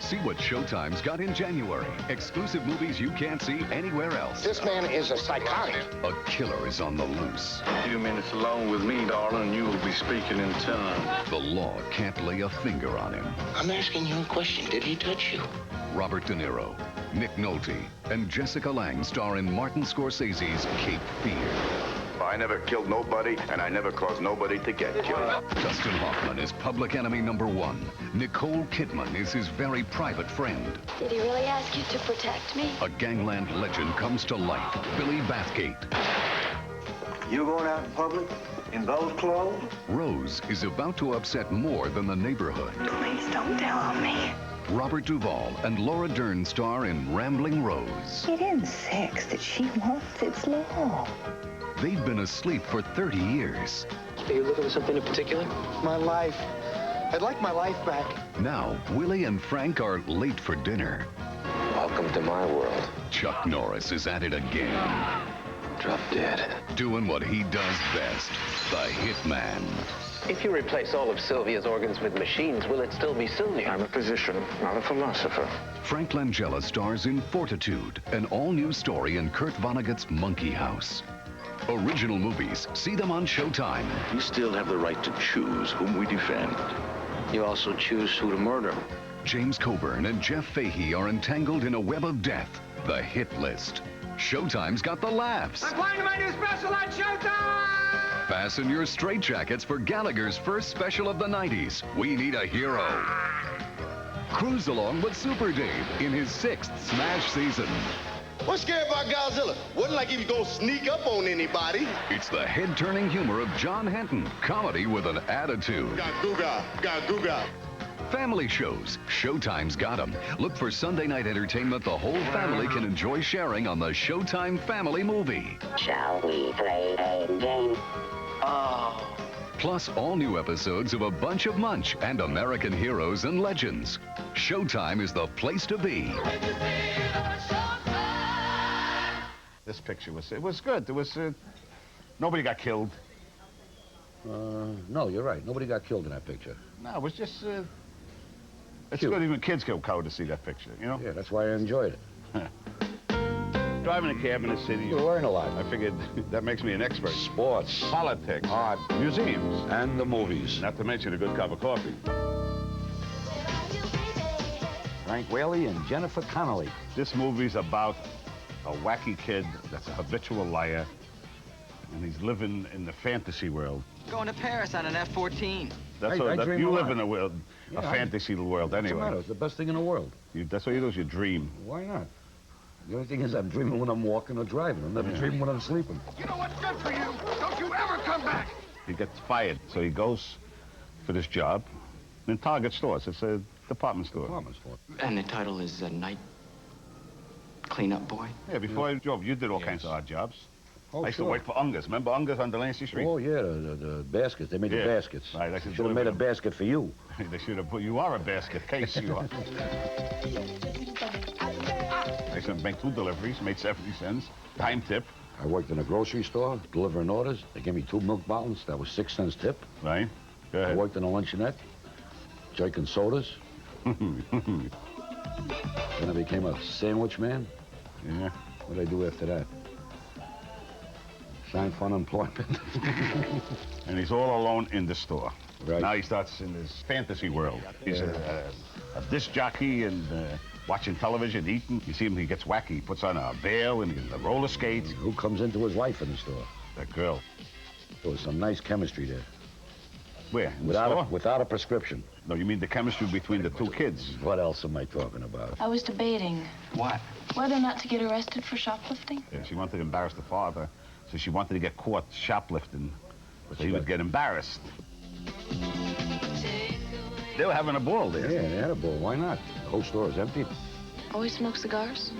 See what Showtime's got in January. Exclusive movies you can't see anywhere else. This man is a psychotic. A killer is on the loose. A few minutes alone with me, darling, and you will be speaking in tongues. The law can't lay a finger on him. I'm asking you a question. Did he touch you? Robert De Niro, Nick Nolte, and Jessica Lange star in Martin Scorsese's Cape Fear. I never killed nobody, and I never caused nobody to get killed. Dustin Hoffman is public enemy #1. Nicole Kidman is his very private friend. Did he really ask you to protect me? A gangland legend comes to life. Billy Bathgate. You going out in public in those clothes? Rose is about to upset more than the neighborhood. Please don't tell on me. Robert Duvall and Laura Dern star in Rambling Rose. It isn't sex that she wants, it's love. They've been asleep for 30 years. Are you looking for something in particular? My life. I'd like my life back. Now, Willie and Frank are late for dinner. Welcome to my world. Chuck Norris is at it again. Drop dead. Doing what he does best, the hitman. If you replace all of Sylvia's organs with machines, will it still be Sylvia? I'm a physician, not a philosopher. Frank Langella stars in Fortitude, an all-new story in Kurt Vonnegut's Monkey House. Original movies, see them on Showtime. We still have the right to choose whom we defend. You also choose who to murder. James Coburn and Jeff Fahey are entangled in a web of death, the hit list. Showtime's got the laughs. I'm playing my new special on Showtime! Fasten your straitjackets for Gallagher's first special of the 90s, We Need a Hero. Cruise along with Super Dave in his 6th Smash season. What's scary about Godzilla? Wasn't like he was gonna sneak up on anybody. It's the head-turning humor of John Henton, comedy with an attitude. Got Googa. Family shows, Showtime's got 'em. Look for Sunday night entertainment the whole family can enjoy sharing on the Showtime Family Movie. Shall we play a game? Oh. Plus all new episodes of A Bunch of Munch and American Heroes and Legends. Showtime is the place to be. This picture was good. There was nobody got killed. No, you're right. Nobody got killed in that picture. No, it was just it's good. Even kids go cow to see that picture, you know. Yeah, that's why I enjoyed it. Driving a cab in the city, you learn a lot. I figured that makes me an expert. Sports, Politics, art, museums, and the movies. not to mention a good cup of coffee. Frank Whaley and Jennifer Connelly. This movie's about a wacky kid that's a habitual liar, and he's living in the fantasy world. Going to Paris on an F-14. That's I dream you a live lot. in a world, Yeah, a fantasy world What's the anyway. matter? It's the best thing in the world. That's what you do is you dream. Why not? The only thing is I'm dreaming when I'm walking or driving. I'm never dreaming when I'm sleeping. You know what's good for you? Don't you ever come back! He gets fired, so he goes for this job in Target stores. It's a department store. Department store. And the title is Night Cleanup Boy? Yeah, before I drove, you did all kinds of odd jobs. Oh, I used to sure. work for Unger's. Remember Unger's on Delancey Street? Oh, yeah, the baskets. They made the Yeah. baskets. Right, I Should have made a basket for you. They should have put, you are a basket case, you are. I used to make 2 deliveries, made 70 cents, time tip. I worked in a grocery store, delivering orders. They gave me 2 milk bottles. That was 6 cents tip. Right, go I ahead. worked in a luncheonette, drinking sodas. Then I became a sandwich man. Yeah. What did I do after that? Signed for unemployment. And he's all alone in the store. Right. Now he starts in his fantasy world. He's a disc jockey and watching television, eating. You see him, he gets wacky. He puts on a veil and the roller skates. Who comes into his life in the store? That girl. There was some nice chemistry there. Where? In the store? Without a prescription. No, you mean the chemistry between the 2 kids. What else am I talking about? I was debating What? whether or not to get arrested for shoplifting. Yeah, she wanted to embarrass the father, so she wanted to get caught shoplifting, so he would get embarrassed. They were having a ball there. Yeah, they had a ball. Why not? The whole store is empty. Always smoke cigars?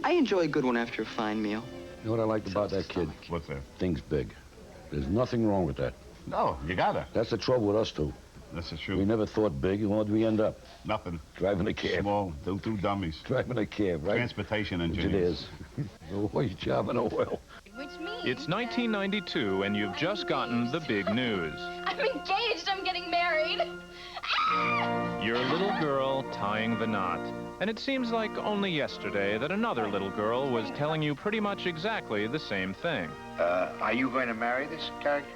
I enjoy a good one after a fine meal. You know what I liked about that kid? What's that? Things big. There's nothing wrong with that. No, you gotta. That's the trouble with us two. That's the truth. We never thought big, and where'd we end up? Nothing. Driving a cab. Small, two dummies. Driving a cab, right? Transportation Which it engineers. is. Always job in oil. Which means... It's 1992, and you've just gotten the big news. I'm engaged. I'm getting married. Ah! Your little girl tying the knot. And it seems like only yesterday that another little girl was telling you pretty much exactly the same thing. Are you going to marry this character?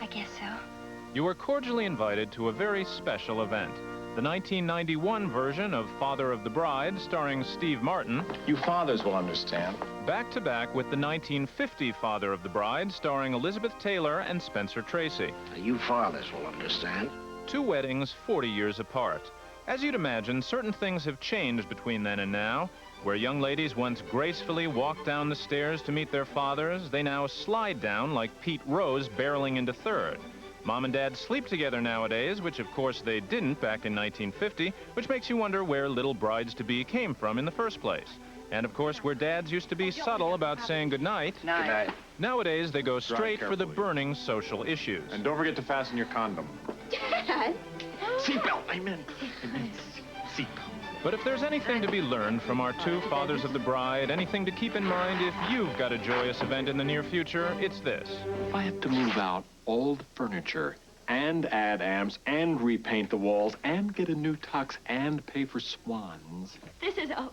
I guess so. You are cordially invited to a very special event. The 1991 version of Father of the Bride, starring Steve Martin. You fathers will understand. Back to back with the 1950 Father of the Bride, starring Elizabeth Taylor and Spencer Tracy. You fathers will understand. Two weddings 40 years apart. As you'd imagine, certain things have changed between then and now. Where young ladies once gracefully walked down the stairs to meet their fathers, they now slide down like Pete Rose barreling into third. Mom and Dad sleep together nowadays, which of course they didn't back in 1950, which makes you wonder where little brides-to-be came from in the first place. And of course, where dads used to be subtle about saying goodnight, Good night. nowadays they go straight for the burning social issues. And don't forget to fasten your condom. Dad? Seatbelt, amen. Seatbelt. But if there's anything to be learned from our two fathers of the bride, anything to keep in mind if you've got a joyous event in the near future, it's this. If I have to move out old furniture and add amps and repaint the walls and get a new tux and pay for swans. This is a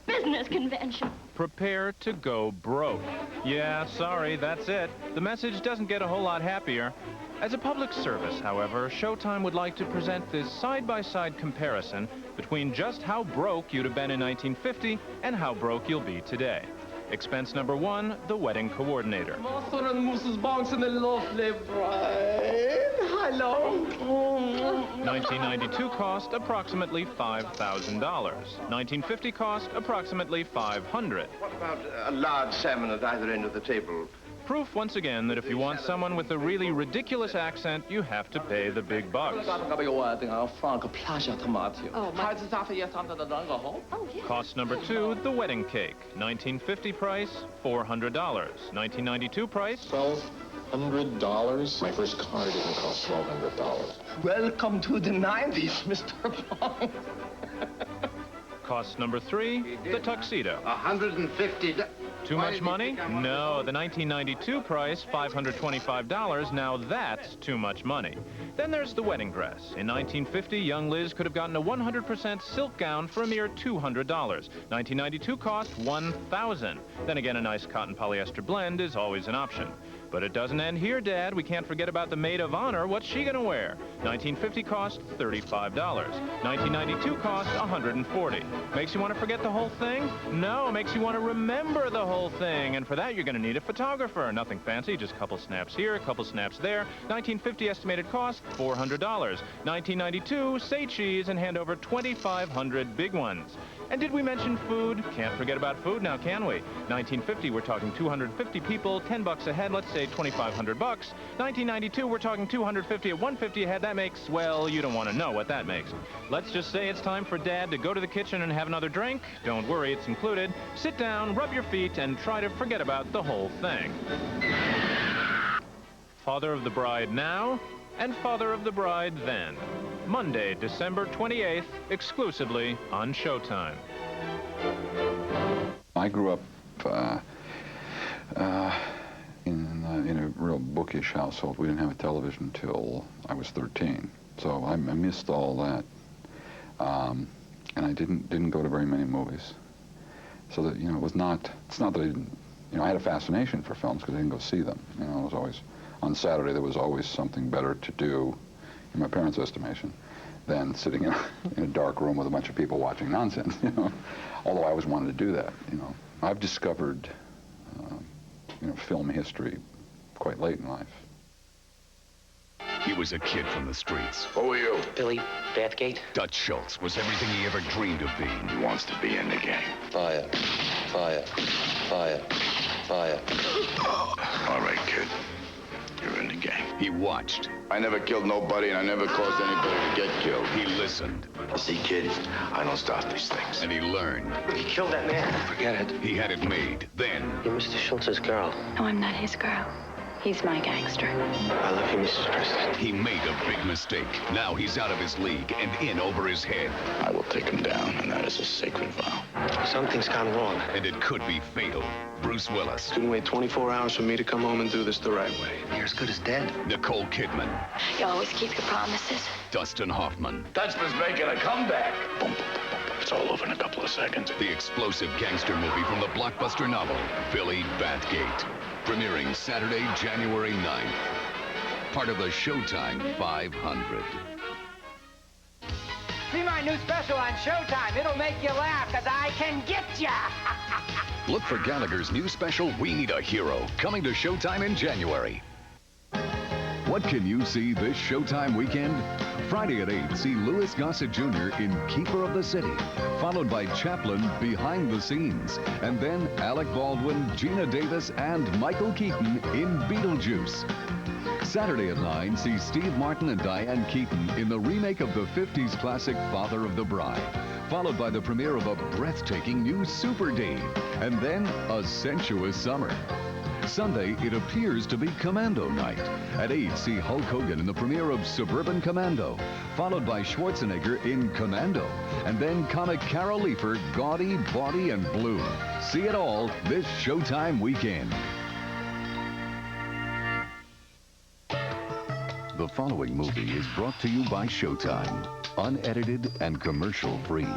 business convention. Prepare to go broke. Yeah, sorry, that's it. The message doesn't get a whole lot happier. As a public service, however, Showtime would like to present this side-by-side comparison between just how broke you'd have been in 1950 and how broke you'll be today. Expense number one, the wedding coordinator. Master and Mrs. Banks and the lovely bride. Hello. 1992 cost approximately $5,000. 1950 cost approximately $500. What about a large salmon at either end of the table? Proof once again that if you want someone with a really ridiculous accent, you have to pay the big bucks. Cost number two, the wedding cake. 1950 price, $400. 1992 price, $1,200? My first car didn't cost $1,200. Welcome to the 90s, Mr. Bond. cost number three, the tuxedo. $150. Too much money? No, the 1992 price, $525. Now that's too much money. Then there's the wedding dress. In 1950, young Liz could have gotten a 100% silk gown for a mere $200. 1992 cost $1,000. Then again, a nice cotton polyester blend is always an option. But it doesn't end here, Dad. We can't forget about the maid of honor. What's she gonna wear? 1950 cost $35. 1992 cost $140. Makes you want to forget the whole thing? No, makes you want to remember the whole thing. And for that, you're gonna need a photographer. Nothing fancy, just a couple snaps here, a couple snaps there. 1950 estimated cost, $400. 1992, say cheese and hand over 2,500 big ones. And did we mention food? Can't forget about food now, can we? 1950, we're talking 250 people, 10 bucks a head, let's say 2,500 bucks. 1992, we're talking 250 at 150 a head. That makes, well, you don't want to know what that makes. Let's just say it's time for Dad to go to the kitchen and have another drink. Don't worry, it's included. Sit down, rub your feet, and try to forget about the whole thing. Father of the Bride now, and Father of the Bride then. Monday, December 28th, exclusively on Showtime. I grew up in a real bookish household. We didn't have a television until I was 13, so I missed all that. And I didn't go to very many movies. So that, you know, it's not that I didn't, you know, I had a fascination for films because I didn't go see them. You know, it was always, on Saturday there was always something better to do, in my parents' estimation, than sitting in a dark room with a bunch of people watching nonsense, you know. Although I always wanted to do that, you know. I've discovered, you know, film history quite late in life. He was a kid from the streets. Who are you? Billy, Bathgate. Dutch Schultz was everything he ever dreamed of being. He wants to be in the game. Fire. Fire. Fire. Fire. All right, kid. You're in the game. He watched. I never killed nobody, and I never caused anybody to get killed. He listened. See, kid, I don't start these things. And he learned. He killed that man. Forget it. He had it made. Then. You're Mr. Schultz's girl. No, I'm not his girl. He's my gangster. I love you, Mrs. Preston. He made a big mistake. Now he's out of his league and in over his head. I will take him down, and that is a sacred vow. Something's gone wrong. And it could be fatal. Bruce Willis. Couldn't wait 24 hours for me to come home and do this the right way. You're as good as dead. Nicole Kidman. You always keep your promises. Dustin Hoffman. Dutchman's making a comeback. Boom, boom, boom, boom. It's all over in a couple of seconds. The explosive gangster movie from the blockbuster novel, Billy Bathgate. Premiering Saturday, January 9th. Part of the Showtime 500. See my new special on Showtime. It'll make you laugh, because I can get ya. Look for Gallagher's new special, We Need a Hero, coming to Showtime in January. What can you see this Showtime weekend? Friday at 8, see Louis Gossett Jr. in Keeper of the City, followed by Chaplin Behind the Scenes, and then Alec Baldwin, Gina Davis, and Michael Keaton in Beetlejuice. Saturday at 9, see Steve Martin and Diane Keaton in the remake of the 50s classic Father of the Bride, followed by the premiere of a breathtaking new Super Dave, and then A Sensuous Summer. Sunday, it appears to be Commando night. At 8, see Hulk Hogan in the premiere of Suburban Commando, followed by Schwarzenegger in Commando, and then comic Carol Leifer, Gaudy, Bawdy, and Blue. See it all this Showtime weekend. The following movie is brought to you by Showtime, unedited and commercial-free.